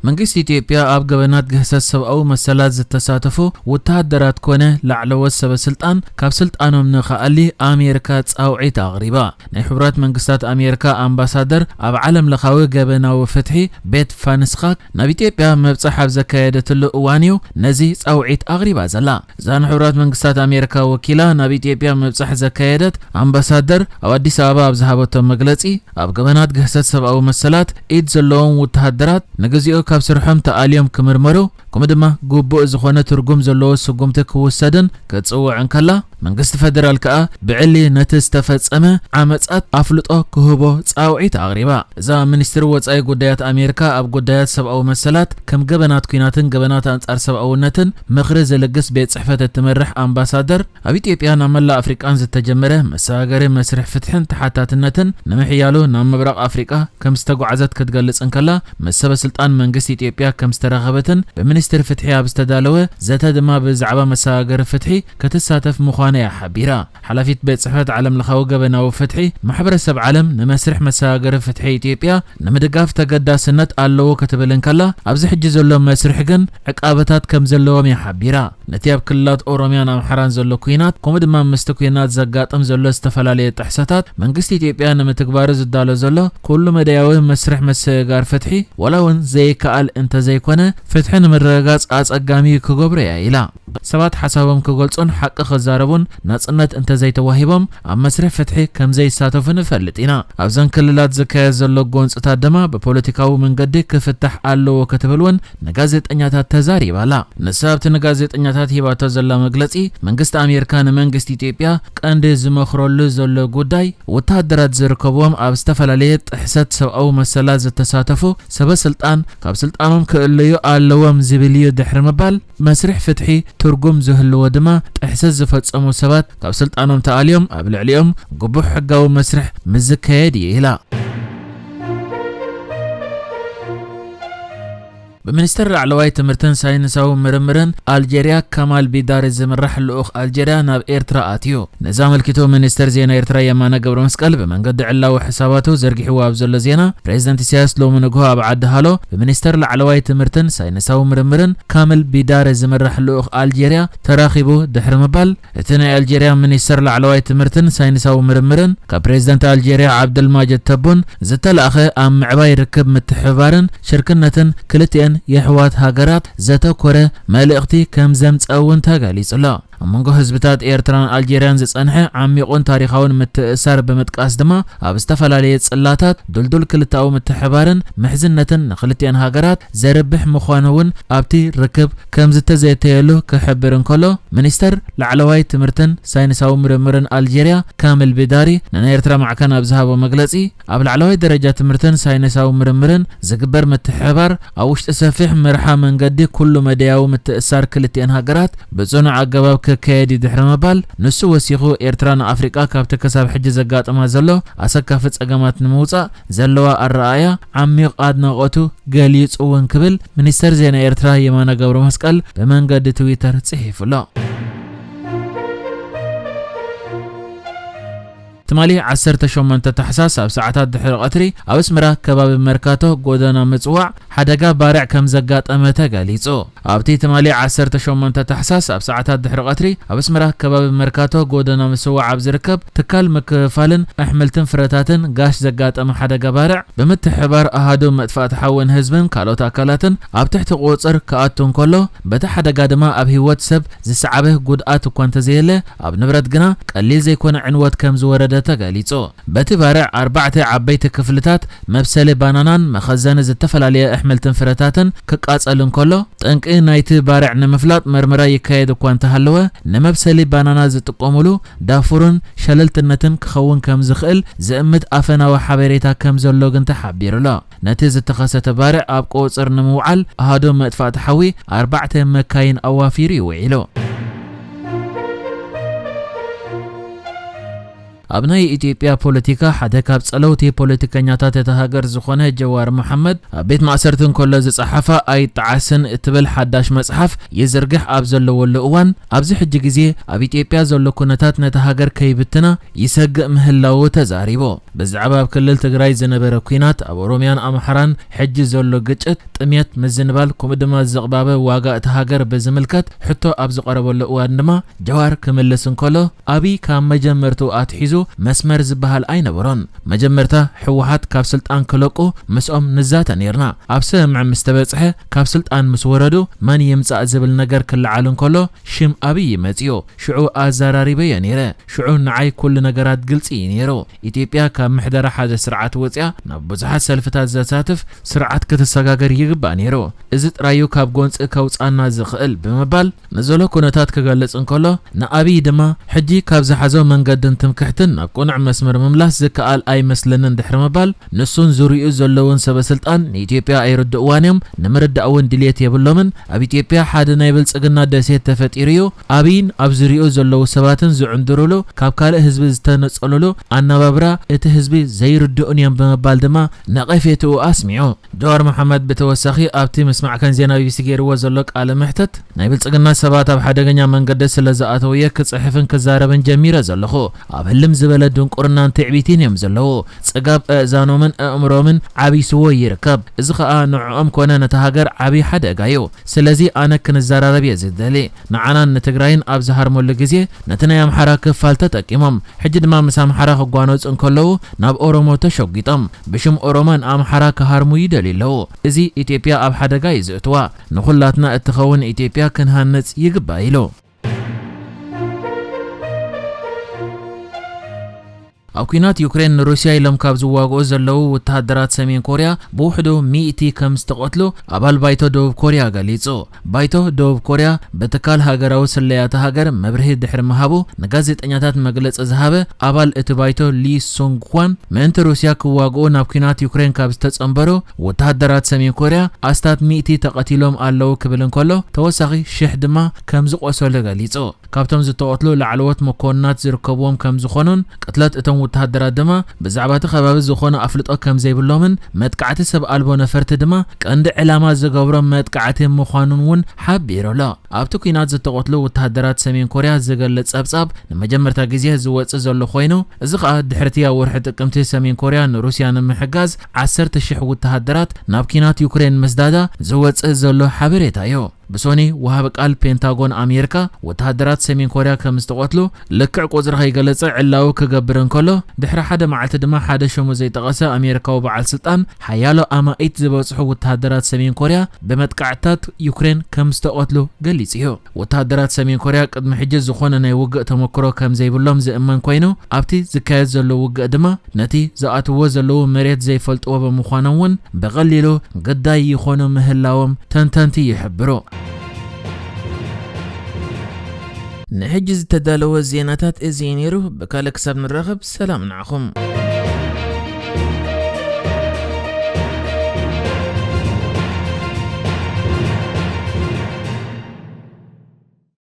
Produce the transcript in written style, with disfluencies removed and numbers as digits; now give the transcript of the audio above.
መንግስት ኢትዮጵያ ኣብ ገበናት ገህሰት ሰብኣዊ መሰላት ዝተሳተፉ ወተሃደራት ኮነ ላዕለዎት ሰበስልጣን ካብ ስልጣኖም ንኸኣሊ ኣሜሪካ ጻውዒት ኣቕሪባ። ናይ ሕቡራት መንግስታት ኣሜሪካ ኣምባሳደር ኣብ ዓለም ለኻዊ ገበናዊ ፍትሒ ቤት ፋንስኻክ ናብ ኢትዮጵያ መብጽሕ ኣብ ዘካየደትሉ እዋን እዩ ነዚ ጻውዒት ኣቕሪባ ዘላ። እዛ ሕቡራት መንግስታት ኣሜሪካ ወኪላ ናብ ኢትዮጵያ መብጽሕ ዘካየደት ኣምባሳደር ኣብ ኣዲስ ኣበባ ኣብ ዝሃበቶ መግለጺ ኣብ ገበናት ገህሰት ሰብኣዊ መሰላት ኢድ ዘለዎም ወተሃደራት ንግዚኡ ካብ ስርሖም ተኣልዮም ክምርመሩ ከምኡ ድማ ግቡእ ዝኾነ ትርጉም ዘለዎ ስጉምቲ ክውሰድን ክጽውዕን ከላ መንግስቲ ፌደራል ከዓ ብዕሊ ነቲ ዝተፈጸመ ዓመጻት ኣፍልጦ ክህቦ ጻውዒት ኣቕሪባ። እዛ ሚኒስትሪ ወጻኢ ጉዳያት ኣሜሪካ ኣብ ጉዳያት ሰብኣዊ መሰላት ከም ገበናት ኩናትን ገበናት አንጻር ሰብኣውነትን ምኽሪ ዝልግስ ቤት ጽሕፈት እትመርሕ ኣምባሳደር ኣብ ኢትዮጵያ ናብ መላእ ኣፍሪቃን ዝተጀመረ መሰጋገሪ መስርሕ ፍትሕን ተሓታትነትን ንምሕያሉ ናብ ምብራቕ ኣፍሪቃ ከም ዝተጓዓዘት ክትገልጽን ከላ መሰበ ስልጣን መንግስቲ ኢትዮጵያ ከም ዝተረኸበትን በሚኒስትሪ ፍትሒ ኣብ ዝተዳለወ ዘተ ድማ ብዛዕባ መሰጋገሪ ፍትሒ ክትሳተፍ ምዃና ሓቢራ። ሓላፊት ቤት ጽሕፈት ዓለም ለኻዊ ገበናዊ ፍትሒ ማሕበረሰብ ዓለም ንመስርሕ መሰጋገሪ ፍትሒ ኢትዮጵያ ንምድጋፍ ተገዳስነት ኣለዎ ክትብልን ከላ ኣብዚ ሕጂ ዘሎ መስርሕ ግን ዕቃበታት ከም ዘለዎም ሓቢራ። ነቲ ኣብ ክልላት ኦሮምያን ኣምሓራን ዘሎ ኩናት ከምኡ ድማ ምስቲ ኩናት ዘጋጥም ዘሎ ዝተፈላለየ ጥሕሰታት መንግስቲ ኢትዮጵያ ንምትግባሩ ዝዳሎ ዘሎ ኩሉ መዳያዊ መስርሕ መሰጋገሪ ፍትሒ ወላ እውን ዘይከኣል እንተዘይኮነ ፍትሒ ንምርግጋጽ ኣጸጋሚ ክገብሮ እያ ኢላ። ሰባት ሓሳቦም ክገልጹን ሓቂ ክዛረቡን ናጽነት እንተዘይተዋሂቦም ኣብ መስርሕ ፍትሒ ከም ዘይሳተፉ ንፈልጥ ኢና። ኣብዘን ክልላት ዝካየድ ዘሎ ጎንፅታት ድማ ብፖለቲካዊ መንገዲ ክፍታሕ ኣለዎ ክትብል እውን ንጋዜጠኛታት ተዛሪባላ። ንሳብቲ ንጋዜጠኛታት ሂባቶ ዘላ መግለጺ መንግስቲ ኣሜሪካ ንመንግስቲ ኢትዮጵያ ቀንዲ ዝመኽረሉ ዘሎ ጉዳይ ወተሃደራት ዝርከብዎም ኣብ ዝተፈላለየ ጥሕሰት ሰብኣዊ መሰላት ዝተሳተፉ ሰበስልጣን ካብ ስልጣኖም ክእልዩ ኣለዎም ዝብል እዩ ድሕሪ ምባል መስርሕ ፍትሒ ትርጉም ዝህልዎ ድማ ጥሕሰት ዝፈጸሙ ሰባት ካብ ስልጣኖም ተኣልዮም ኣብ ልዕሊኦም ግቡእ ሕጋዊ መስርሕ ምዝካየድ ኢላ። بمنستر ላዕለዋይ ትምህርትን ሳይንሳዊ ምርምርን አልጄሪያ ከማል ቢዳሪ ዝምራሕ ልኡኽ አልጄሪያ ናብ ኤርትራ ኣትዩ። ነዛ መልክቶ ሚኒስተር ዜና ኤርትራ የማነ ገብረ መስቀል በመንገዲ ዕላዊ ሕሳባቱ ዘርጊሕዎ ኣብ ዘሎ ዜና ፕሬዝዳንት ኢሳያስ ሎሚ ንግሆ ኣብ ዓዲ ሃሎ በሚኒስተር ላዕለዋይ ትምህርትን ሳይንሳዊ ምርምርን ከማል ቢዳሪ ዝምራሕ ልኡኽ አልጄሪያ ተራኺቡ ድሕሪ ምባል እቲ ናይ አልጄሪያ ሚኒስተር ላዕለዋይ ትምህርትን ሳይንሳዊ ምርምርን ካብ ፕሬዝዳንት አልጄሪያ ዓብደልማጅድ ተቡን ዝተላኸ ኣብ ምዕባይ ርክብ ምትሕብባርን ሽርክነትን ክልቲአን የሕዋት ሃገራት ዘተኮረ መልእኽቲ ከም ዘምጽውን ተገሊጹላ። አመንጎ ህዝብታት ኤርትራን አልጄሪያን ዝጸንሐ ዓሚቁን ታሪኻውን ምትእሳር በመጥቃስ ድማ ኣብ ዝተፈላለዩ ጽላታት ዱልዱል ክልታዊ ምትሕባርን ምሕዝነትን ንኽልቲአን ሃገራት ዘርብሕ ምዃኑውን ኣብቲ ርክብ ከም ዝተዘተየሉ ክሕብርን ከሎ ሚኒስተር ላዕለዋይ ትምህርትን ሳይንሳዊ ምርምርን አልጄሪያ ከማል ቢዳሪ ናይ ኤርትራ ማዕከን ኣብ ዝሃቦ መግለጺ ኣብ ላዕለዋይ ደረጃ ትምህርትን ሳይንሳዊ ምርምርን ዝግበር ምትሕባር ኣብ ውሽጢ ሰፊሕ መርሓ መንገዲ ኩሉ መድያዊ ምትእሳር ክልቲአን ሃገራት ብጽኑዕ ኣገባብ ከካየዲ ድሕሪ ምባል ንሱ ወሲኹ ኤርትራን ኣፍሪቃ ካብቲ ክሳብ ሕጂ ዘጋጥማ ዘሎ ኣሰካፊ ጸገማት ንምውጻእ ዘለዋ ኣረኣያ ዓሚቕ ኣድናቖቱ ገሊጹውን ክብል ሚኒስተር ዜና ኤርትራ የማነ ገብረ መስቀል በመንገዲ ትዊተር ጽሒፉሎ። تمالي 18 تحساس ኣብ ሰዓታት ድሕሪ ቀትሪ ኣብ ኣስመራ ከባቢ መርካቶ ጎደና ምጽዋዕ ሓደጋ ባርዕ ከም ዘጋጠመ ተገሊጹ። ኣብቲ ትማሊ 18 ተሕሳስ ኣብ ሰዓታት ድሕሪ ቀትሪ ኣብ ኣስመራ ከባቢ መርካቶ ጎደና ምጽዋዕ ኣብ ዝርከብ ትካል ምክፋልን ኣሕምልትን ፍረታትን ጋሽ ዘጋጠመ ሓደጋ ባርዕ ብምትሕባር ኣሃዱ መጥፋእቲ ሓውን ህዝብን ካልኦት ኣካላትን ኣብ ትሕቲ ቁጽር ከኣቱን ከሎ በቲ ሓደጋ ድማ ኣብ ህይወት ሰብ ዝሰዓበ ጉድኣት እኳ እንተዘየለ ኣብ ንብረት ግና ቀሊል ዘይኮነ ዕንወት ከም ዝወረደ ተገሊጹ። በቲ ባርዕ 4 ዓበይቲ ክፍልታት መብሰሊ ባናናን መኸዘን ዝተፈላለዩ ኣሕምልትን ፍረታትን ክቃጸልን ከሎ ጠንቂ ናይቲ ባርዕ ንምፍላጥ መርመራ ይካየድ እኳ እንተሃለወ ንመብሰሊ ባናና ዝጥቀሙሉ ዳፉርን ሸለልትነትን ክኸውን ከም ዝኽእል ዝእምት ኣፈናዊ ሓበሬታ ከም ዘሎ ግን ተሓቢሩሎ። ነቲ ዝተኸሰተ ባርዕ ኣብ ቁጽር ንምውዓል ኣሃዱ መጥፋእቲ ሓዊ 4 መካይን ኣዋፊሩ ይውዒሉ። أبناء إثيوبيا بوليتيكا حدا كاب صلوتي بوليتيكانياتات تهاجر زخونه جوار محمد بيت معسرتن كل صحافة أي تعسن تبل حداش مصحف يزرجح أبزل واللوان أبز حج جزي أبي إثيوبيا زل كونتات نتهاجر كيبتنا يسق مهلاو تزاريبو بزعباب كل تجراي زنبر كينات أبو روميان أمحران حج زل جت تميت مزنبال كمدما الزغبابة واقع تهاجر بزملكت حتى أبز قرب واللوان دما جوار كملسن كله أبي كام مجمرتو أتحيزو مسمر زبهال أين برون مجمرتا حوحات كابسلت أن كلوكو مسؤم نزاتا نيرنا أبسه مع مستبصحه كابسلت أن مسوردو من يمصع زبل نجر كل عالم كله شم أبي يمتيو شعو أزراري بيانيره شعو نعي كل نجرات قلتي نيرو إثيوبيا كمحدر حاجة سرعة وطيا نبزحات سلفتات زاتاتف سرعة كتساقاقر يقبا نيرو إزت رايو كاب قونس كوز أنا زخقل بمبال نزولو كونتات كغالس انكولو نأبي دما حجي كاب زحزو من قدن تمكحتن نبقون مسمر مملاس زكال أي مسلنن دحر مبال نسون زوريو زلوون سبسلطان إثيوبيا أي رد أوانيوم نمرد أون دليت يبلومن أبي إثيوبيا حاد نايبل سقنا دسيت تفتيريو أبين أبزريو زلو سباتن زعندرولو كاب كاله حزب زتنصلولو أنا بابرا إت حزبي زي رد أونيوم بمبال دما نقفيتو أسمعو جوار محمد بتوسخي أبتي مسمع كان زينا بيسجير وزلوك على محتت نايبل سقنا سبات أب حدقنيا من قدس لزقاتو يكصحفن كزاربن جميرة زلخو أبهلم زبلدون قرنان تعبيتين يم زلو صقاب أزانو من أمرو من عبي سوو يركب إذ خا نعم كونا نتهاجر عبي حدقايو سلازي أنا كنزارة بيزدلي نعنا نتجراين أبزهر مول جزية نتنا يم حراك فالتتك إمام حجد ما مسام حراك قوانوز انكلو ناب أورومو تشوقيتم بشم أورومان أم حراك هارمو يدليلو إزي إثيوبيا أب حدقاي زتوا نخلاتنا اتخون إثيوبيا كنهانت يقبايلو أوكينات يوكرين روسيا لم كابزو واقو زلو وتهدرات سمين كوريا بوحدو 100 كم استقتلو أبال بايتو دوب كوريا غاليصو بايتو دوب كوريا بتكال هاجراو سليات هاجر مبره دحر مهابو نغازيت انياتات مغلص زهابه أبال اتبايتو لي سونغ خوان منت روسيا كواقو نابكينات يوكرين كابز تصنبرو وتهدرات سمين كوريا أستات 100 تقتيلهم ألو كبلن كله توسخي شحدما كمز قوسول غاليصو كابتم زتقتلو لعلوت مكونات زركبوم كمز خونن قتلت اتم وتهدرات دما بزعبات خباب زخونه أفلطو كم زي بلومن متقعت سب ألبو نفرت دما كأند علامات زغبرم متقعت مخانون ون حبيرو لا أبتو كينات زتقتلو وتهدرات سمين كوريا زغلت صبصاب نمجمرتا غزيه زوص زلو خوينو ازخا دحرتيا ورحت قمتي سمين كوريا روسيا نمحجاز 10,000 وتهدرات نابكينات يوكرين مزدادا زوص زلو حبريتايو بسوني وهابق قال بنتاغون أمريكا وتهدرات سمين كوريا كمستقتلو لكع قزر هيغلص علاو كغبرن كله دحر حدا معلت دما حدا شمو زي تقسا أمريكا وبعل سلطان حيالو أما ايت زبصحو وتهدرات سمين كوريا بمتقعتات يوكرين كمستقتلو غليصيو وتهدرات سمين كوريا قدم حجز زخونه ناي وغ تمكرو كم زي بلوم زئمن كوينو ابتي زكايت زلو وغ دما نتي زاتو زلو مريت زي فلطو بمخانون بغليلو قداي يخونو مهلاوم تنتنتي يحبرو نحجز تدالو الزيناتات ازينيرو بكالك سب نرغب سلام نعخم